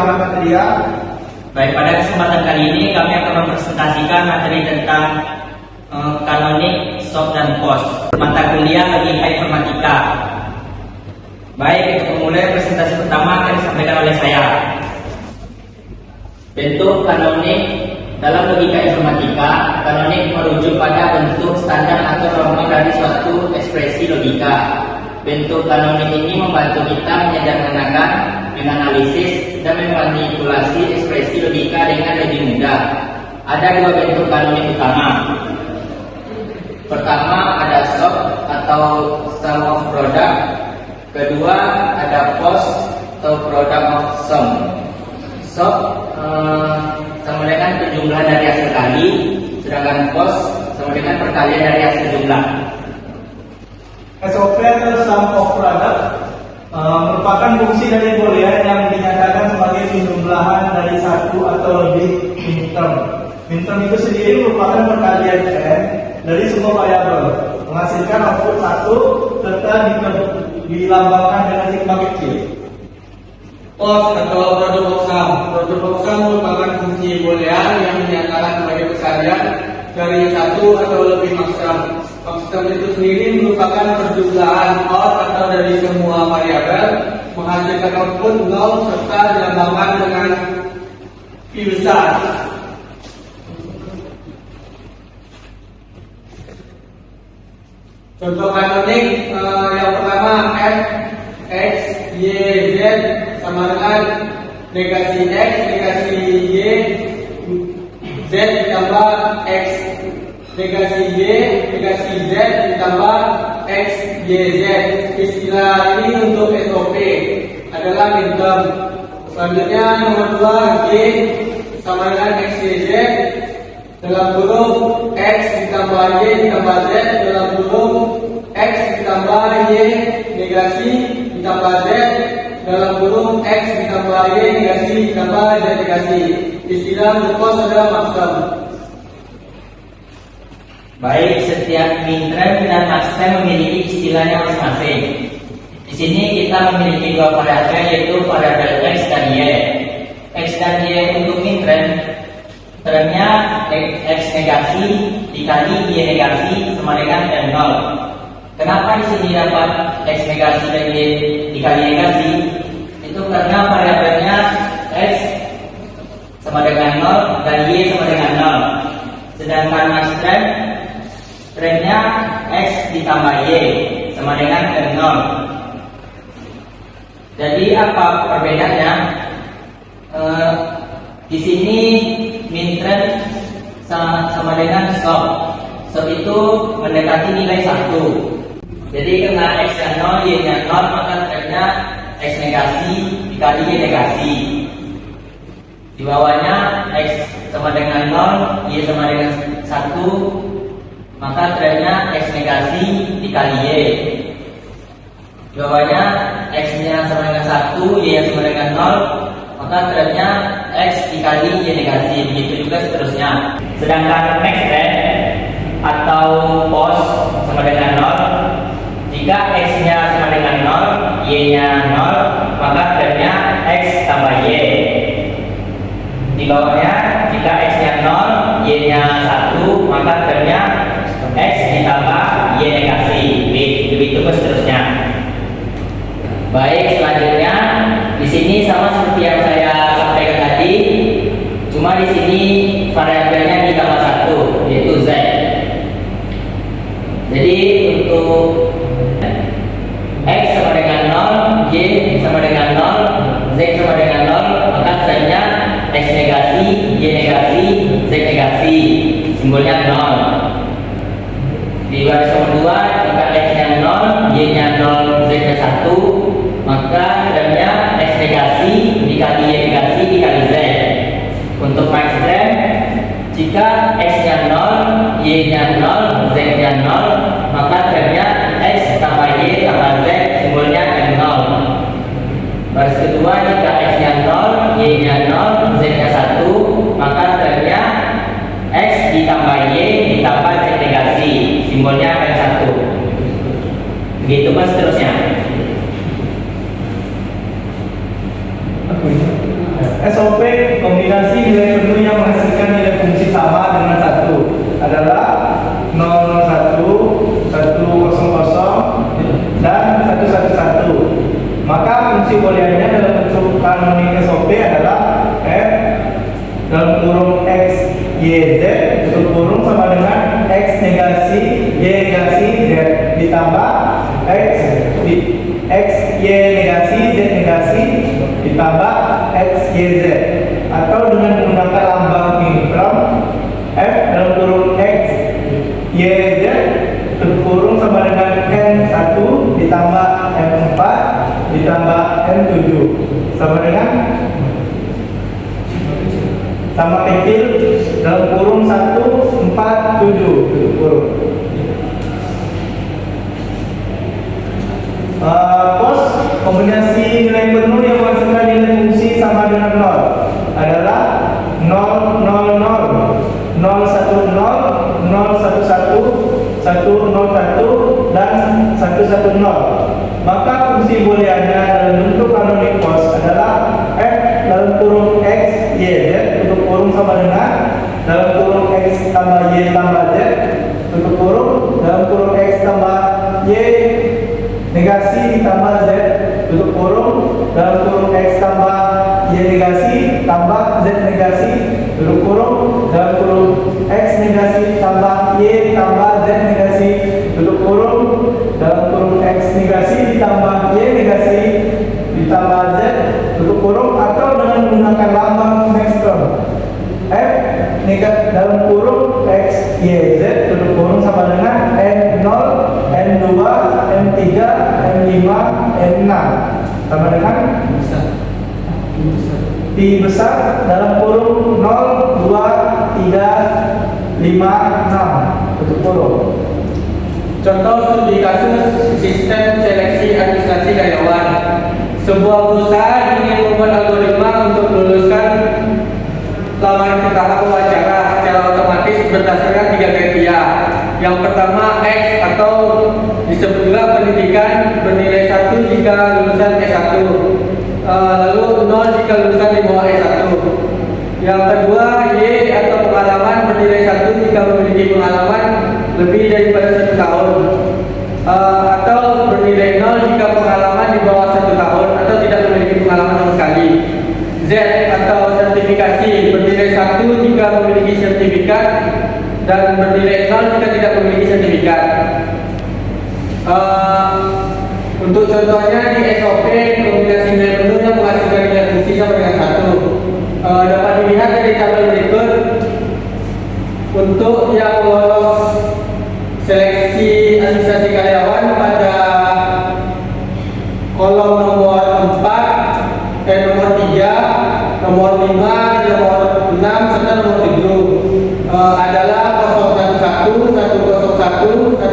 pengembangan material. Baik, pada kesempatan kali ini kami akan mempresentasikan materi tentang kanonik, stop, dan post mata kuliah logika informatika. Baik, untuk memulai presentasi pertama akan disampaikan oleh saya. Bentuk kanonik dalam logika informatika. Kanonik merujuk pada bentuk standar atau norma dari suatu ekspresi logika. Bentuk kanonik ini membantu kita menyederhanakan, menganalisis, dan memanipulasi ekspresi logika dengan lebih mudah. Ada dua bentuk kanonik utama. Pertama ada SOP atau sum of product. Kedua ada post atau product of sum. SOP sama dengan jumlah dari hasil kali, sedangkan post sama dengan perkalian dari hasil jumlah. SOP atau sum of product merupakan fungsi dari boolean yang dinyatakan sebagai penjumlahan dari satu atau lebih minterm. Minterm itu sendiri merupakan perkalian n dari semua variabel, menghasilkan output satu serta dilambangkan dengan sigma kecil. Post atau product of sum. Product of sum merupakan fungsi boolean yang dinyatakan sebagai perkalian dari satu atau lebih maksum. Maksum itu sendiri merupakan perjumlahan out atau dari semua variabel, menghasilkan output 0 serta dilambangkan dengan Q besar. Contoh kanonik yang pertama f x y z sama dengan negasi x negasi y z ditambah x negasi y negasi z ditambah x y z. Istilah ini untuk SOP adalah minterm. Selanjutnya nomor 2 g sama dengan x y z dalam kurung x ditambah y ditambah z dalam kurung x ditambah y negasi ditambah z dalam kurung x ditambah y negasi ditambah z negasi. Istilah untuk post adalah maksum. Baik, setiap minterm dan maksum memiliki istilahnya masing-masing. Di sini kita memiliki dua variabel, yaitu variabel x dan y. X dan y untuk minterm, termnya x negasi dikali y negasi sama dengan n0. Kenapa di sini dapat x negasi dan y dikali negasi? Itu karena variabelnya x sama dengan 0 dan y sama dengan 0. Sedangkan maksum termnya x ditambah y sama dengan n0. Jadi apa perbedaannya? Di sini minterm sama dengan stop. Stop itu mendekati nilai 1. Jadi karena x nya 0, y nya 0, maka termnya x negasi dikali y negasi. Di bawahnya x sama dengan 0, y sama dengan 1, maka termnya x negasi dikali y. Di bawahnya x nya sama dengan 1, y sama dengan 0, maka termnya x dikali y negasi, begitu juga seterusnya. Sedangkan maxterm atau post sama dengan 0, jika x nya sama dengan 0, y nya 0, maka termnya x tambah y. Di bawahnya jika x nya 0, y nya 1, maka termnya x ditambah y negasi, begitu seterusnya. Baik, selanjutnya di sini sama seperti yang saya sampaikan tadi, cuma di sini variabelnya ditambah 1, yaitu z. Jadi untuk x sama dengan 0, y sama dengan 0, z sama dengan 0, maka termnya x negasi, y negasi, z negasi, simbolnya 0. Di baris nomor 2, jika x nya 0, y nya 0, z nya 1, maka termnya x negasi dikali y negasi dikali z. Untuk maxterm, jika x nya 0, y nya 0, z nya 0, maka termnya x tambah y tambah z, simbolnya n0. Baris kedua, jika x nya 0, y nya 0, z nya 1, maka termnya x ditambah y ditambah z negasi, simbolnya n1. Begitu mas seterusnya. dalam kurung X, Y, Z tutup kurung sama dengan X negasi Y negasi Z ditambah X, Y negasi Z negasi ditambah X, Y, Z, atau dengan menggunakan lambang minterm F dalam kurung X, Y, Z tutup kurung sama dengan N1 ditambah N4 ditambah N7 sama dengan sama kecil dalam kurung 1, 4, 7 tutup kurung. Pos kombinasi nilai penuh yang menghasilkan nilai fungsi sama dengan 0 adalah 0, 0, 0, 0, 1, 0, 0, 1, 1, 101 dan 110. Maka fungsi booleannya dalam bentuk kanonik pos adalah f dalam kurung x, y, z tutup kurung sama dengan dalam kurung x tambah y tambah z tutup kurung dalam kurung x tambah y negasi ditambah z tutup kurung dalam kurung x tambah y negasi tambah z negasi tutup kurung dalam kurung x negasi tambah y tambah z negasi tutup kurung dalam kurung x negasi ditambah y negasi ditambah z tutup kurung atau dengan menggunakan lambang Maxterm f negatif dalam kurung x y z tutup kurung sama dengan n0 n2 n3 n5 n6 sama dengan pi besar dalam kurung 0 2 3 5 6 tutup kurung. Contoh studi kasus sistem seleksi administrasi karyawan. Sebuah perusahaan ingin membuat algoritma untuk meluluskan lamaran ke tahap wawancara secara otomatis berdasarkan 3 kriteria. Yang pertama X atau disebut juga pendidikan bernilai 1 jika lulusan S1, lalu 0 jika lulusan di bawah S1. Yang kedua Y atau pengalaman bernilai 1 jika memiliki pengalaman lebih daripada 1 tahun, atau bernilai 0 jika pengalaman di bawah 1 tahun atau tidak memiliki pengalaman sama sekali. Z atau sertifikasi bernilai 1 jika memiliki sertifikat dan bernilai 0 jika tidak memiliki sertifikat. Untuk contohnya di SOP kombinasi nilai penuh yang menghasilkan nilai fungsi sama dengan 1 dapat dilihat dari tabel berikut. Untuk yang lolos seleksi administrasi karyawan pada kolom nomor 4, nomor 3, nomor 5, nomor 6, serta nomor 7 adalah 011, 101, 110, dan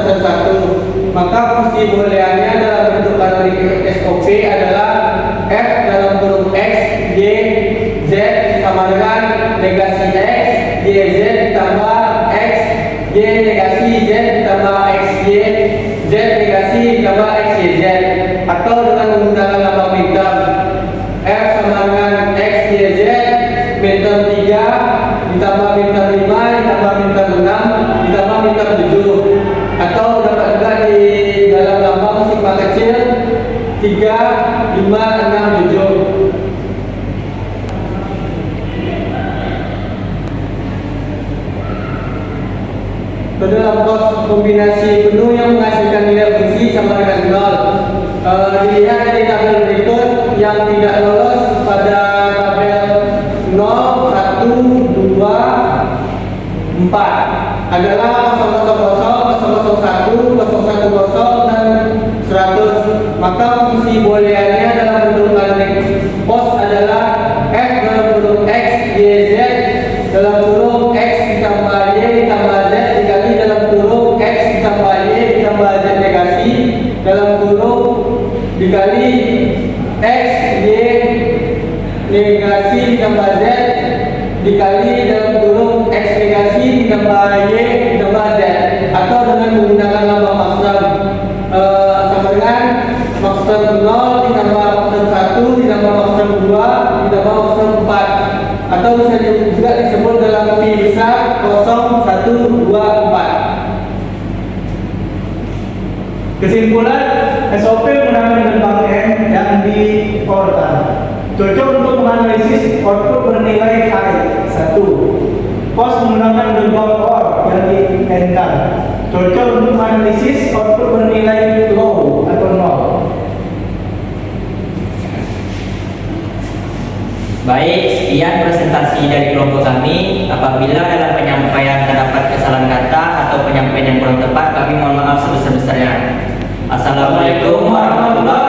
111. Maka fungsi booleannya dalam bentuk kanonik SOP adalah f dalam kurung x, y, z sama dengan negasi x, y, z ditambah x, y negasi z ditambah x, y, z negasi ditambah x, y, z, atau dengan menggunakan lambang minterm f sama dengan x, y, z minterm 3 ditambah minterm 5 ditambah minterm 6 ditambah minterm 7, atau dapat juga di dalam lambang sigma kecil 3, 5, 6, 7. Dalam pos kombinasi penuh yang menghasilkan nilai fungsi sama dengan 0, dilihat dari tabel berikut. Yang tidak lolos pada tabel 0, 1, 2, 4 adalah 000, 001, 010, dan 100. Maka fungsi booleannya dalam bentuk kanonik pos adalah f dalam kurung x, y, z dalam kurung x ditambah y ditambah z dikali dalam kurung x ditambah y ditambah z negasi dalam kurung dikali x, y negasi ditambah z dikali dalam kurung x negasi ditambah y ditambah z, atau dengan menggunakan lambang Maxterm sama dengan Maxterm 0 ditambah Maxterm 1 ditambah Maxterm 2 ditambah Maxterm 4, atau bisa juga disebut dalam pi besar 0, 1, 2, 4. Kesimpulan, SOP menggunakan lambang N yang dikorkan cocok untuk menganalisis output bernilai Pos menggunakan the bound or yang diinginkan. Cocok untuk analisis output bernilai low atau nol. Baik, sekian presentasi dari kelompok kami. Apabila dalam penyampaian terdapat kesalahan kata atau penyampaian yang kurang tepat, kami mohon maaf sebesar-besarnya. Assalamualaikum warahmatullahi wabarakatuh.